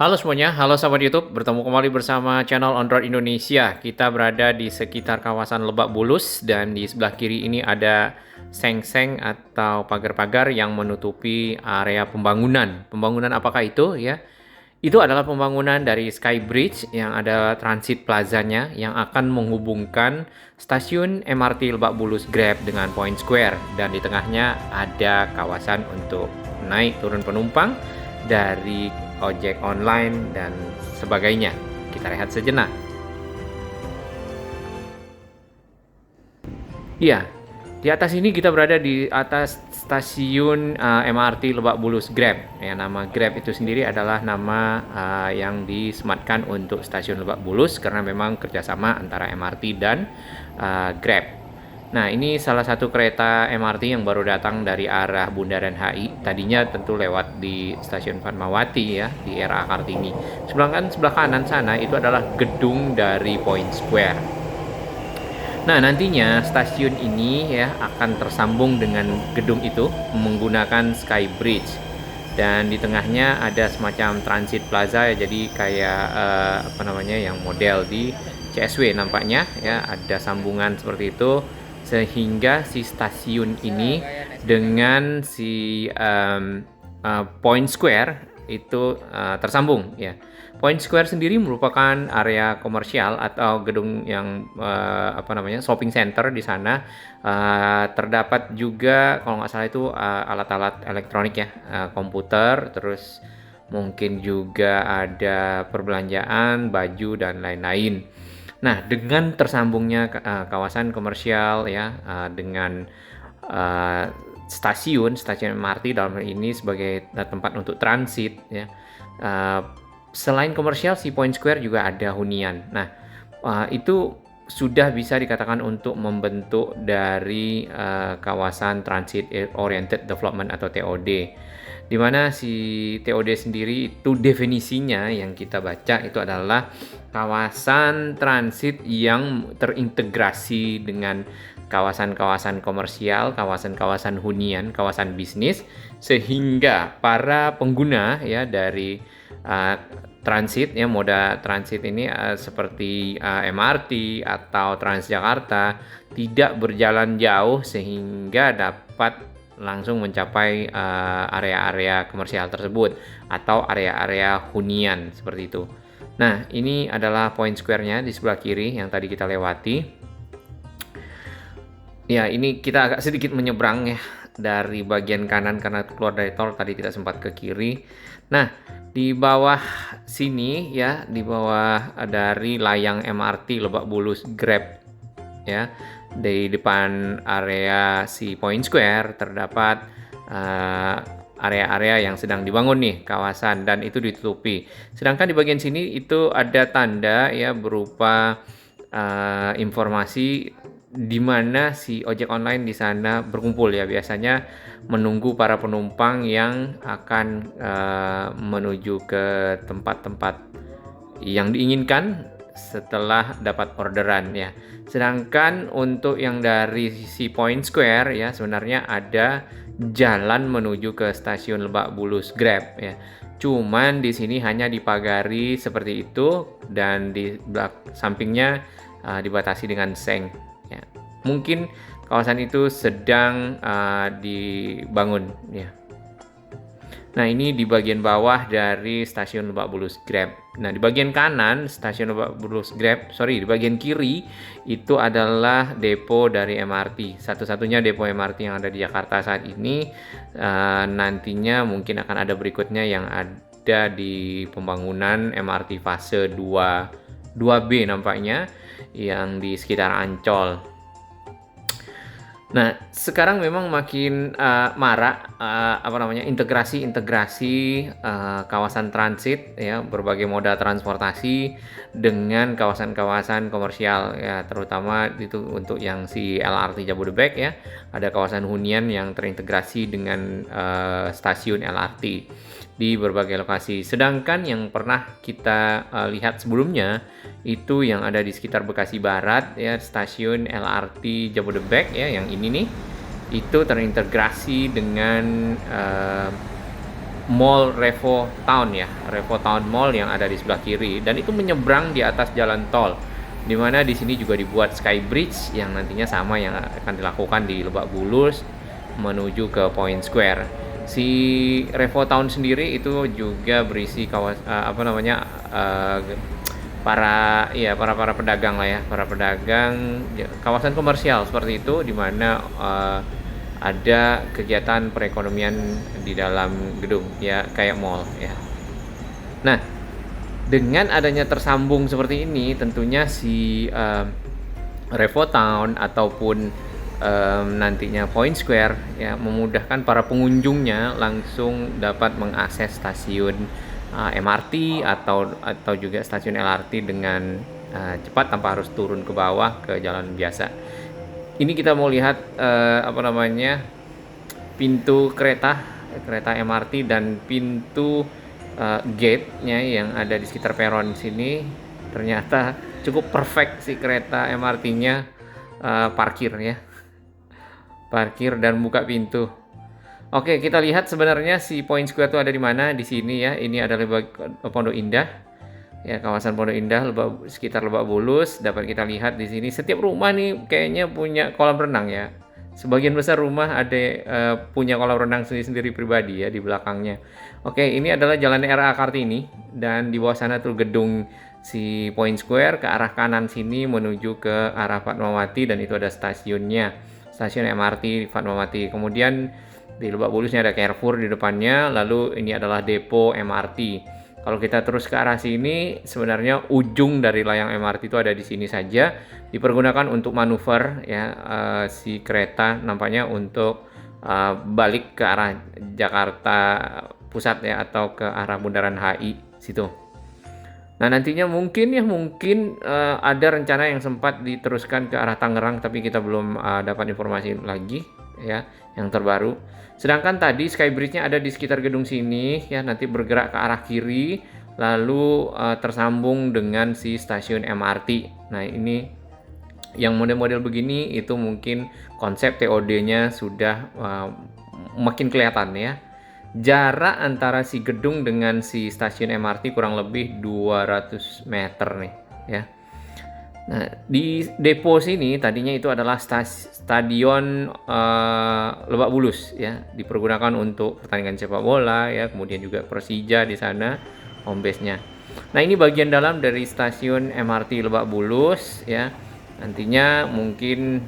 Halo semuanya, halo sahabat YouTube, bertemu kembali bersama channel On Road Indonesia. Kita berada di sekitar kawasan Lebak Bulus dan di sebelah kiri ini ada seng-seng atau pagar-pagar yang menutupi area pembangunan. Pembangunan apakah itu ya? Itu adalah pembangunan dari Sky Bridge yang ada transit plazanya yang akan menghubungkan stasiun MRT Lebak Bulus Grab dengan Point Square dan di tengahnya ada kawasan untuk naik turun penumpang dari ojek online dan sebagainya. Kita rehat sejenak. Iya, di atas ini kita berada di atas stasiun MRT Lebak Bulus Grab. Ya, nama Grab itu sendiri adalah nama yang disematkan untuk stasiun Lebak Bulus karena memang kerjasama antara MRT dan Grab. Nah, ini salah satu kereta MRT yang baru datang dari arah Bundaran HI. Tadinya tentu lewat di stasiun Fatmawati ya, di era Kartini. Sebelah kanan sana itu adalah gedung dari Point Square. Nah, nantinya stasiun ini ya akan tersambung dengan gedung itu menggunakan Sky Bridge. Dan di tengahnya ada semacam transit plaza ya, jadi kayak yang model di CSW nampaknya ya, ada sambungan seperti itu sehingga si stasiun ini dengan si Point Square itu tersambung ya. Point Square sendiri merupakan area komersial atau gedung yang shopping center di sana. Terdapat juga kalau nggak salah itu alat-alat elektronik ya, komputer, terus mungkin juga ada perbelanjaan, baju dan lain-lain. Nah, dengan tersambungnya kawasan komersial ya dengan stasiun MRT dalam hal ini sebagai tempat untuk transit ya. Selain komersial, si Point Square juga ada hunian. Nah, itu sudah bisa dikatakan untuk membentuk dari kawasan Transit Oriented Development atau TOD. Di mana si TOD sendiri itu definisinya yang kita baca itu adalah kawasan transit yang terintegrasi dengan kawasan-kawasan komersial, kawasan-kawasan hunian, kawasan bisnis, sehingga para pengguna ya dari transit ya, moda transit ini seperti MRT atau Transjakarta tidak berjalan jauh sehingga dapat langsung mencapai area-area komersial tersebut atau area-area hunian seperti itu. Nah, ini adalah Point Square-nya di sebelah kiri yang tadi kita lewati. Ya, ini kita agak sedikit menyeberang ya dari bagian kanan karena keluar dari tol tadi tidak sempat ke kiri. Nah, di bawah sini ya, di bawah dari layang MRT Lebak Bulus Grab ya, di depan area si Point Square terdapat area-area yang sedang dibangun nih, kawasan, dan itu ditutupi. Sedangkan di bagian sini itu ada tanda ya berupa informasi di mana si ojek online di sana berkumpul ya, biasanya menunggu para penumpang yang akan menuju ke tempat-tempat yang diinginkan setelah dapat orderan ya. Sedangkan untuk yang dari si Point Square ya, sebenarnya ada jalan menuju ke stasiun Lebak Bulus Grab ya. Cuman di sini hanya dipagari seperti itu dan di sampingnya dibatasi dengan seng. Ya. Mungkin kawasan itu sedang dibangun ya. Nah, ini di bagian bawah dari stasiun Lebak Bulus Grab. Nah, di bagian kanan stasiun Lebak Bulus Grab, di bagian kiri itu adalah depo dari MRT. Satu-satunya depo MRT yang ada di Jakarta saat ini. Nantinya mungkin akan ada berikutnya yang ada di pembangunan MRT fase 2B nampaknya yang di sekitar Ancol. Nah, sekarang memang makin marak integrasi kawasan transit ya, berbagai moda transportasi dengan kawasan-kawasan komersial ya, terutama itu untuk yang si LRT Jabodebek ya, ada kawasan hunian yang terintegrasi dengan stasiun LRT di berbagai lokasi. Sedangkan yang pernah kita lihat sebelumnya itu yang ada di sekitar Bekasi Barat ya, stasiun LRT Jabodebek ya, yang ini nih itu terintegrasi dengan Mall Revo Town ya, Revo Town Mall yang ada di sebelah kiri, dan itu menyeberang di atas jalan tol. Dimana di sini juga dibuat Skybridge yang nantinya sama yang akan dilakukan di Lebak Bulus menuju ke Point Square. Si Revo Town sendiri itu juga berisi para pedagang lah ya, para pedagang kawasan komersial seperti itu, di mana ada kegiatan perekonomian di dalam gedung ya, kayak mall ya. Nah, dengan adanya tersambung seperti ini, tentunya si Revo Town ataupun nantinya Point Square ya memudahkan para pengunjungnya langsung dapat mengakses stasiun MRT atau juga stasiun LRT dengan cepat tanpa harus turun ke bawah ke jalan biasa. Ini kita mau lihat pintu kereta MRT dan pintu gate-nya yang ada di sekitar peron sini. Ternyata cukup perfect si kereta MRT-nya parkir dan buka pintu. Oke, kita lihat sebenarnya si Point Square itu ada di mana. Di sini ya, ini adalah Pondok Indah ya, kawasan Pondok Indah, sekitar Lebak Bulus. Dapat kita lihat di sini setiap rumah nih kayaknya punya kolam renang ya. Sebagian besar rumah ada punya kolam renang sendiri pribadi ya di belakangnya. Oke, ini adalah jalan RA Kartini, dan di bawah sana tuh gedung si Point Square. Ke arah kanan sini menuju ke arah Fatmawati, dan itu ada stasiunnya, stasiun MRT Fatmawati. Kemudian di Lebak Bulusnya ada Carrefour di depannya, lalu ini adalah depo MRT. Kalau kita terus ke arah sini, sebenarnya ujung dari layang MRT itu ada di sini saja. Dipergunakan untuk manuver ya, si kereta nampaknya untuk balik ke arah Jakarta Pusat ya, atau ke arah Bundaran HI situ. Nah, nantinya mungkin ada rencana yang sempat diteruskan ke arah Tangerang, tapi kita belum dapat informasi lagi ya yang terbaru. Sedangkan tadi Skybridge-nya ada di sekitar gedung sini ya, nanti bergerak ke arah kiri lalu tersambung dengan si stasiun MRT. Nah, ini yang model-model begini itu mungkin konsep TOD-nya sudah makin kelihatan ya. Jarak antara si gedung dengan si stasiun MRT kurang lebih 200 meter nih ya. Nah, di depo sini tadinya itu adalah stadion Lebak Bulus ya, dipergunakan untuk pertandingan sepak bola ya, kemudian juga Persija di sana home base-nya. Nah, ini bagian dalam dari stasiun MRT Lebak Bulus ya. Nantinya mungkin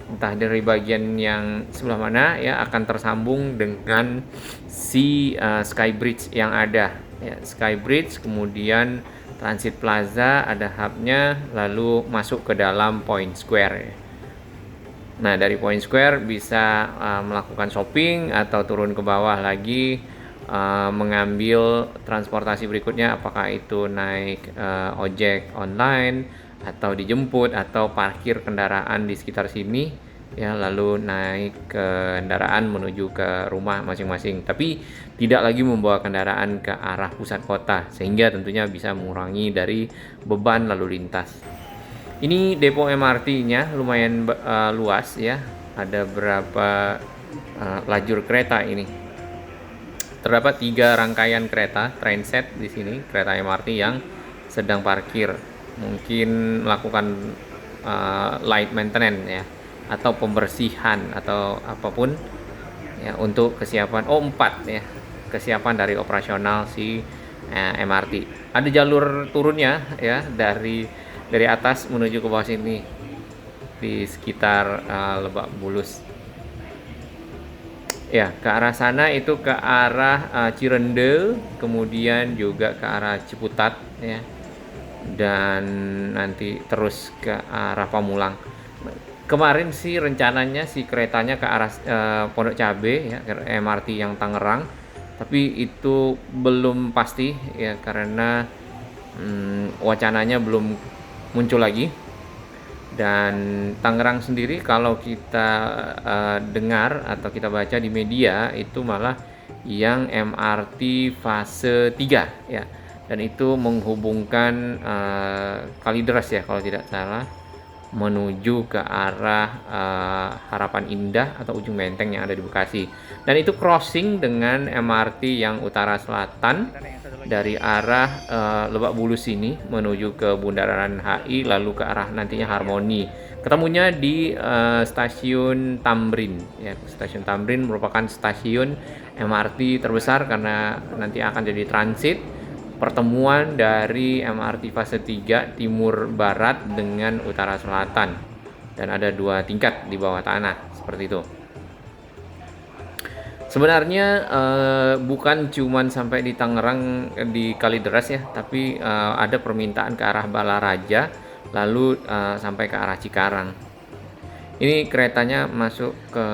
entah dari bagian yang sebelah mana ya akan tersambung dengan si Skybridge yang ada ya, Skybridge, kemudian Transit Plaza, ada hubnya, lalu masuk ke dalam Point Square. Nah, dari Point Square bisa melakukan shopping atau turun ke bawah lagi mengambil transportasi berikutnya, apakah itu naik ojek online atau dijemput atau parkir kendaraan di sekitar sini ya, lalu naik kendaraan menuju ke rumah masing-masing, tapi tidak lagi membawa kendaraan ke arah pusat kota, sehingga tentunya bisa mengurangi dari beban lalu lintas. Ini depo MRT-nya lumayan luas ya, ada berapa lajur kereta ini. Terdapat 3 rangkaian kereta trainset di sini, kereta MRT yang sedang parkir, mungkin melakukan light maintenance ya, atau pembersihan atau apapun ya, untuk kesiapan 4 ya, kesiapan dari operasional si MRT. Ada jalur turunnya ya, dari atas menuju ke bawah sini di sekitar Lebak Bulus. Ya, ke arah sana itu ke arah Cirende, kemudian juga ke arah Ciputat ya, dan nanti terus ke arah Pamulang. Kemarin sih rencananya si keretanya ke arah Pondok Cabe ya, MRT yang Tangerang, tapi itu belum pasti ya, karena wacananya belum muncul lagi. Dan Tangerang sendiri kalau kita dengar atau kita baca di media itu malah yang MRT fase 3 ya, dan itu menghubungkan Kalideres ya kalau tidak salah, menuju ke arah Harapan Indah atau Ujung Menteng yang ada di Bekasi. Dan itu crossing dengan MRT yang utara selatan dari arah Lebak Bulus ini menuju ke Bundaran HI lalu ke arah nantinya Harmoni. Ketemunya di stasiun Tamrin ya. Stasiun Tamrin merupakan stasiun MRT terbesar karena nanti akan jadi transit pertemuan dari MRT fase 3 timur barat dengan utara selatan, dan ada 2 tingkat di bawah tanah seperti itu. Sebenarnya bukan cuman sampai di Tangerang di Kalideres ya, tapi ada permintaan ke arah Balaraja lalu sampai ke arah Cikarang. Ini keretanya masuk ke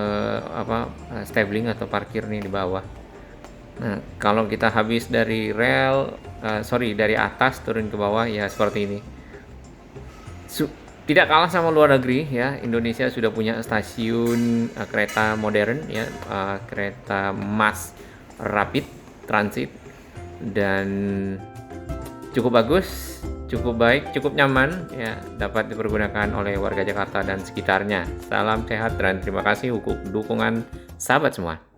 stabling atau parkir nih di bawah. Nah, kalau kita habis dari dari atas turun ke bawah ya seperti ini. Tidak kalah sama luar negeri ya, Indonesia sudah punya stasiun kereta modern ya, kereta mass rapid transit, dan cukup bagus, cukup baik, cukup nyaman ya, dapat dipergunakan oleh warga Jakarta dan sekitarnya. Salam sehat dan terima kasih dukungan sahabat semua.